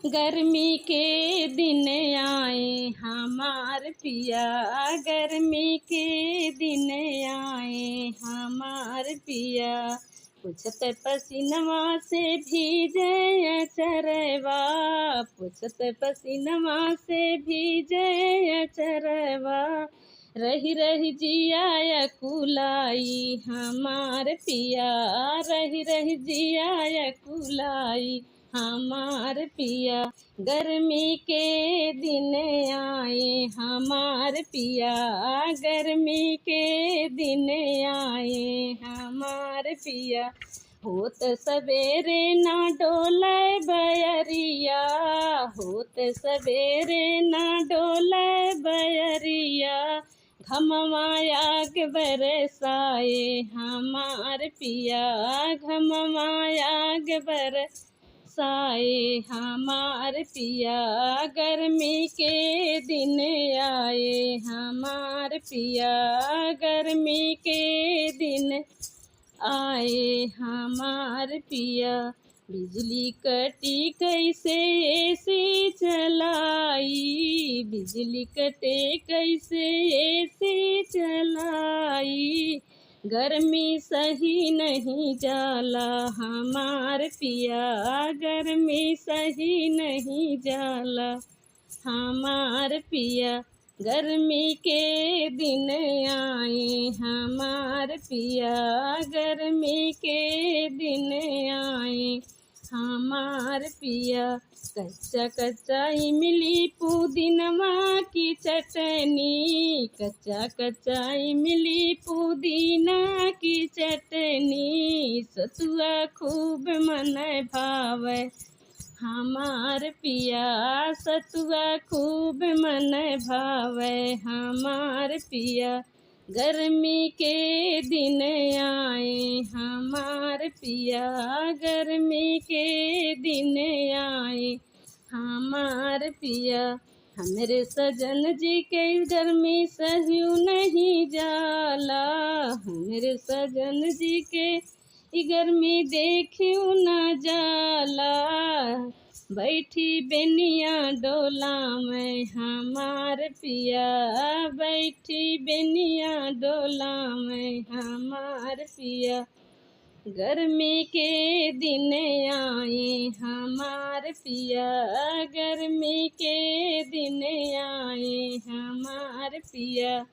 गर्मी के दिन आए हमार पिया, गर्मी के दिन आए हमार पिया। पुछत पसीनवा से भीजे अचरवा, पुछत पसीनवा से भीजे अचरवा। रही रही जिया कुलाई हमार पिया, रही रही जिया कुलाई हमार पिया। गर्मी के दिन आए हमार पिया, गर्मी के दिन आए हमार पिया। होत सवेरे ना डोले बयरिया, होत सवेरे ना डोले बयरिया। घममायाग बरसाए हमार पिया, घममायाग बरसाए हमार पिया। गर्मी के दिन आए हमार पिया, गर्मी के दिन आए हमार पिया। बिजली कटी कैसे एसी चलाई, बिजली कटे कैसे एसी चलाई। गर्मी सही नहीं जाला हमार पिया, गर्मी सही नहीं जाला हमार पिया। गर्मी के दिन आए हमार पिया, गर्मी के दिन आए हमार पिया। कच्चा कच्चा इमली पुदीनवा की चटनी, कच्चा कच्चा इमली पुदीना की चटनी। सतुआ खूब मन भावे हमार पिया, सतुआ खूब मन भावे हमार पिया। गर्मी के दिन आए हमार पिया, गर्मी के दिन आए हमार पिया। हमरे सजन जी के गर्मी सहू नहीं जाला, हमरे सजन जी के गर्मी देखियो न जाला। बैठी बेनिया डोला में हमार पिया, बैठी बेनिया डोला में हमार पिया। गर्मी के दिन आए हमार पिया, गर्मी के दिन आए हमार पिया।